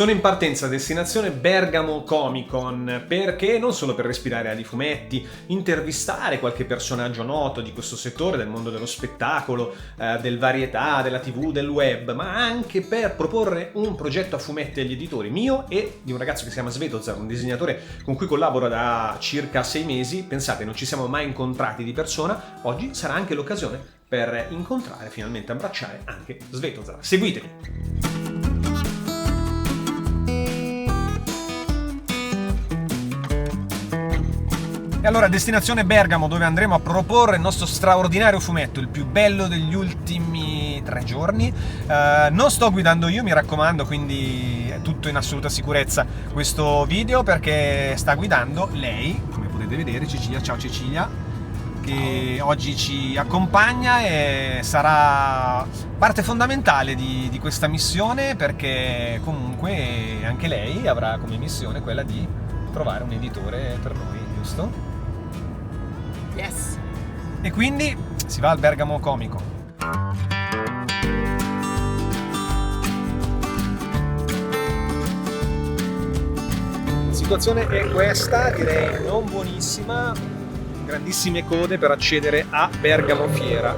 Sono in partenza, destinazione Bergamo Comic Con, perché non solo per respirare ali fumetti, intervistare qualche personaggio noto di questo settore, del mondo dello spettacolo, del varietà, della TV, del web, ma anche per proporre un progetto a fumetti agli editori mio e di un ragazzo che si chiama Svetozar, un disegnatore con cui collaboro da circa 6 mesi. Pensate, non ci siamo mai incontrati di persona, oggi sarà anche l'occasione per incontrare, finalmente abbracciare anche Svetozar. Seguitemi! E allora, destinazione Bergamo, dove andremo a proporre il nostro straordinario fumetto, il più bello degli ultimi 3 giorni. Non sto guidando io, mi raccomando, quindi è tutto in assoluta sicurezza questo video, perché sta guidando lei, come potete vedere, Cecilia. Ciao Cecilia, che oggi ci accompagna e sarà parte fondamentale di questa missione, perché comunque anche lei avrà come missione quella di trovare un editore per noi, giusto? Yes! E quindi si va al Bergamo Comico. La situazione è questa, direi non buonissima, grandissime code per accedere a Bergamo Fiera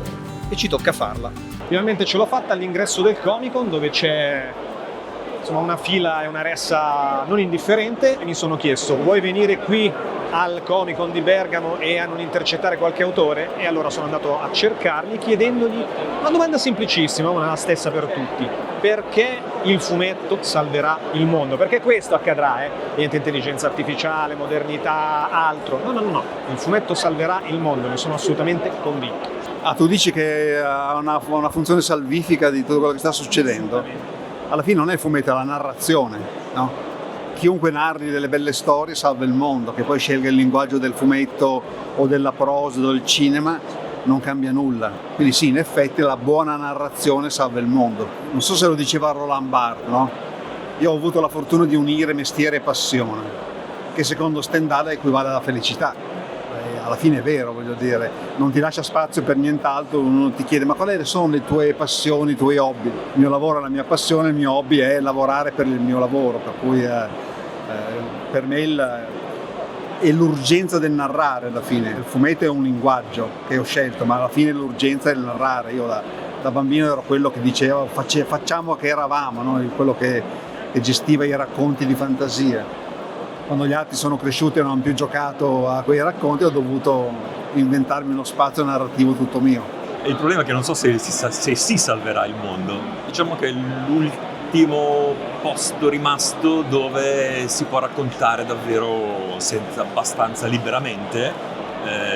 e ci tocca farla. Finalmente ce l'ho fatta all'ingresso del Comic Con, dove c'è una fila e una ressa non indifferente, e mi sono chiesto: vuoi venire qui al Comic Con di Bergamo e a non intercettare qualche autore? E allora sono andato a cercarli, chiedendogli una domanda semplicissima, una la stessa per tutti: perché il fumetto salverà il mondo? Perché questo accadrà, niente intelligenza artificiale, modernità, altro. No, il fumetto salverà il mondo, ne sono assolutamente convinto. Tu dici che ha una funzione salvifica di tutto quello che sta succedendo? Alla fine non è il fumetto, è la narrazione, no? Chiunque narri delle belle storie salva il mondo, che poi scelga il linguaggio del fumetto o della prosa o del cinema non cambia nulla. Quindi sì, in effetti la buona narrazione salva il mondo. Non so se lo diceva Roland Barthes, no? Io ho avuto la fortuna di unire mestiere e passione, che secondo Stendhal equivale alla felicità. Alla fine è vero, voglio dire, non ti lascia spazio per nient'altro. Uno ti chiede: ma quali sono le tue passioni, i tuoi hobby? Il mio lavoro è la mia passione, il mio hobby è lavorare per il mio lavoro, per cui per me è l'urgenza del narrare alla fine. Il fumetto è un linguaggio che ho scelto, ma alla fine l'urgenza è il narrare. Io da bambino ero quello che diceva facciamo che eravamo, no? Quello che gestiva i racconti di fantasia. Quando gli altri sono cresciuti e non hanno più giocato a quei racconti, ho dovuto inventarmi uno spazio narrativo tutto mio. Il problema è che non so se si salverà il mondo. Diciamo che è l'ultimo posto rimasto dove si può raccontare davvero abbastanza liberamente.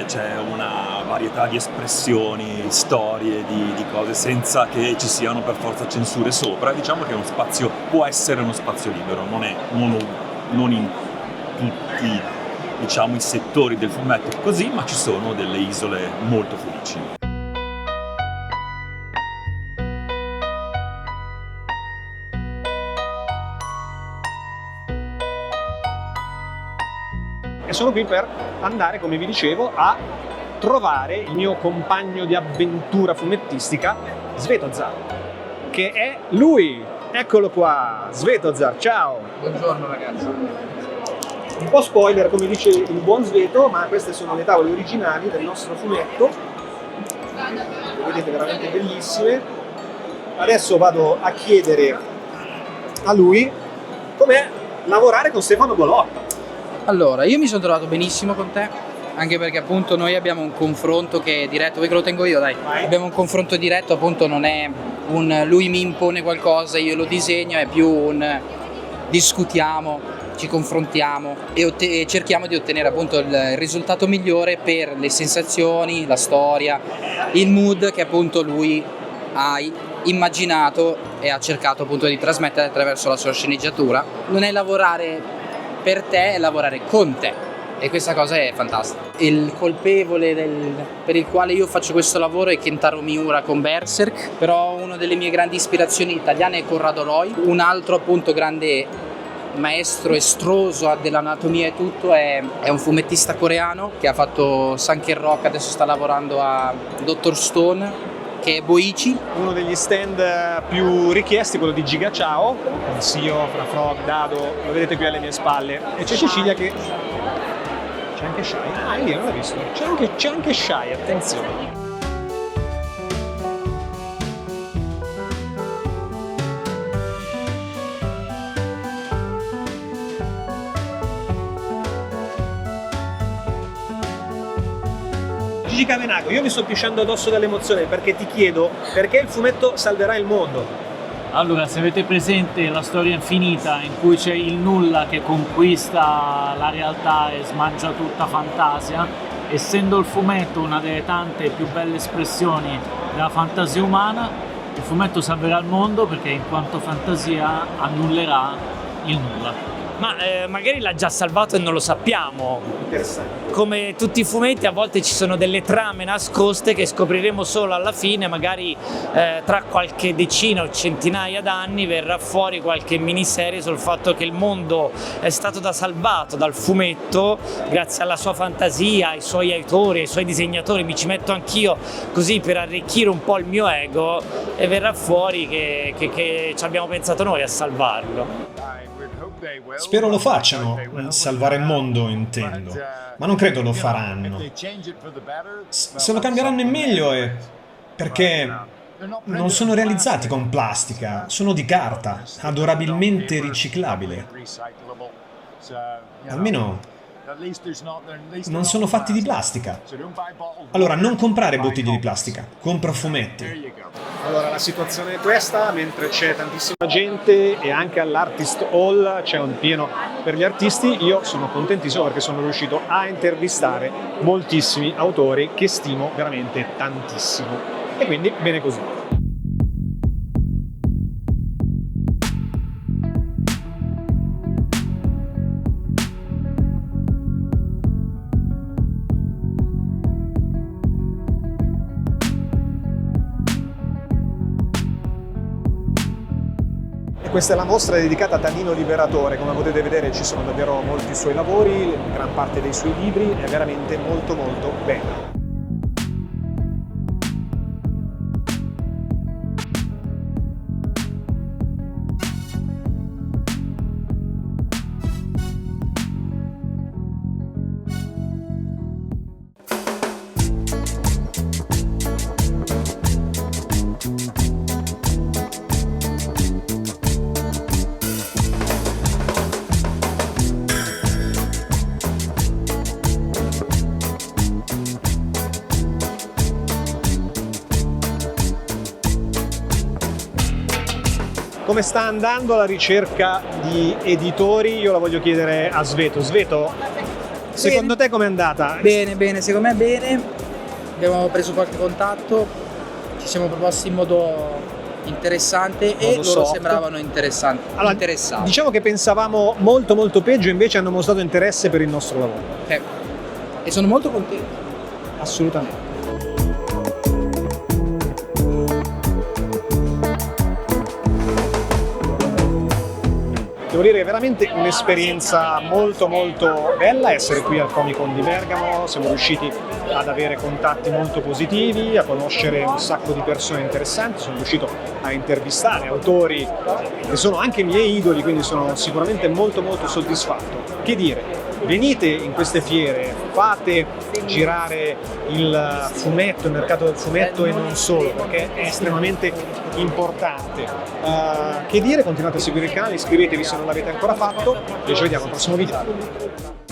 C'è una varietà di espressioni, storie, di cose, senza che ci siano per forza censure sopra. Diciamo che può essere uno spazio libero, non in tutti, diciamo, i settori del fumetto così, ma ci sono delle isole molto felici. E sono qui per andare, come vi dicevo, a trovare il mio compagno di avventura fumettistica, Svetozar, che è lui. Eccolo qua, Svetozar, ciao! Buongiorno ragazzi. Un po' spoiler, come dice il buon Sveto, ma queste sono le tavole originali del nostro fumetto. Le vedete, veramente bellissime. Adesso vado a chiedere a lui com'è lavorare con Stefano Bolotto. Allora, io mi sono trovato benissimo con te, anche perché appunto noi abbiamo un confronto che è diretto. Vuoi che lo tengo io, dai? Vai. Abbiamo un confronto diretto, appunto non è lui mi impone qualcosa, io lo disegno, è più un discutiamo, ci confrontiamo e cerchiamo di ottenere appunto il risultato migliore per le sensazioni, la storia, il mood che appunto lui ha immaginato e ha cercato appunto di trasmettere attraverso la sua sceneggiatura. Non è lavorare per te, è lavorare con te, e questa cosa è fantastica. Il colpevole per il quale io faccio questo lavoro è Kentaro Miura con Berserk, però una delle mie grandi ispirazioni italiane è Corrado Roy. Un altro appunto grande maestro estroso dell'anatomia e tutto è un fumettista coreano che ha fatto Sunken Rock, adesso sta lavorando a Dr. Stone, che è Boichi. Uno degli stand più richiesti, quello di Giga Ciao, con Sio, Fra Frog, Dado, lo vedete qui alle mie spalle. E c'è Cecilia che... C'è anche Shai? Ah, è lì, non l'ho visto. C'è anche Shai, attenzione. Gigi Cavenago, io mi sto pisciando addosso dall'emozione perché ti chiedo perché il fumetto salverà il mondo. Allora, se avete presente la storia infinita in cui c'è il nulla che conquista la realtà e smangia tutta fantasia, essendo il fumetto una delle tante più belle espressioni della fantasia umana, il fumetto salverà il mondo perché in quanto fantasia annullerà il nulla. Ma magari l'ha già salvato e non lo sappiamo. Interessante. Come tutti i fumetti, a volte ci sono delle trame nascoste che scopriremo solo alla fine, magari tra qualche decina o centinaia d'anni verrà fuori qualche miniserie sul fatto che il mondo è stato salvato dal fumetto grazie alla sua fantasia, ai suoi autori, ai suoi disegnatori. Mi ci metto anch'io così per arricchire un po' il mio ego e verrà fuori che ci abbiamo pensato noi a salvarlo. Spero lo facciano, salvare il mondo intendo, ma non credo lo faranno. Se lo cambieranno in meglio è perché non sono realizzati con plastica, sono di carta, adorabilmente riciclabile. Almeno non sono fatti di plastica. Allora non comprare bottiglie di plastica, compra fumetti. Allora, la situazione è questa, mentre c'è tantissima gente e anche all'Artist Hall c'è un pieno per gli artisti, io sono contentissimo perché sono riuscito a intervistare moltissimi autori che stimo veramente tantissimo. E quindi bene così. Questa è la mostra dedicata a Tannino Liberatore, come potete vedere ci sono davvero molti suoi lavori, gran parte dei suoi libri, è veramente molto molto bella. Come sta andando la ricerca di editori? Io la voglio chiedere a Sveto. Sveto, secondo te com'è andata? Bene, secondo me bene. Abbiamo preso qualche contatto, ci siamo proposti in modo interessante e loro soft. sembravano interessati. Diciamo che pensavamo molto peggio, invece hanno mostrato interesse per il nostro lavoro. E sono molto contento. Assolutamente. Devo dire, è veramente un'esperienza molto bella essere qui al Comic Con di Bergamo, siamo riusciti ad avere contatti molto positivi, a conoscere un sacco di persone interessanti, sono riuscito a intervistare autori che sono anche miei idoli, quindi sono sicuramente molto soddisfatto. Che dire, venite in queste fiere, fate girare il fumetto, il mercato del fumetto e non solo, perché è estremamente importante. Che dire, continuate a seguire il canale, iscrivetevi se non l'avete ancora fatto e ci vediamo al prossimo video.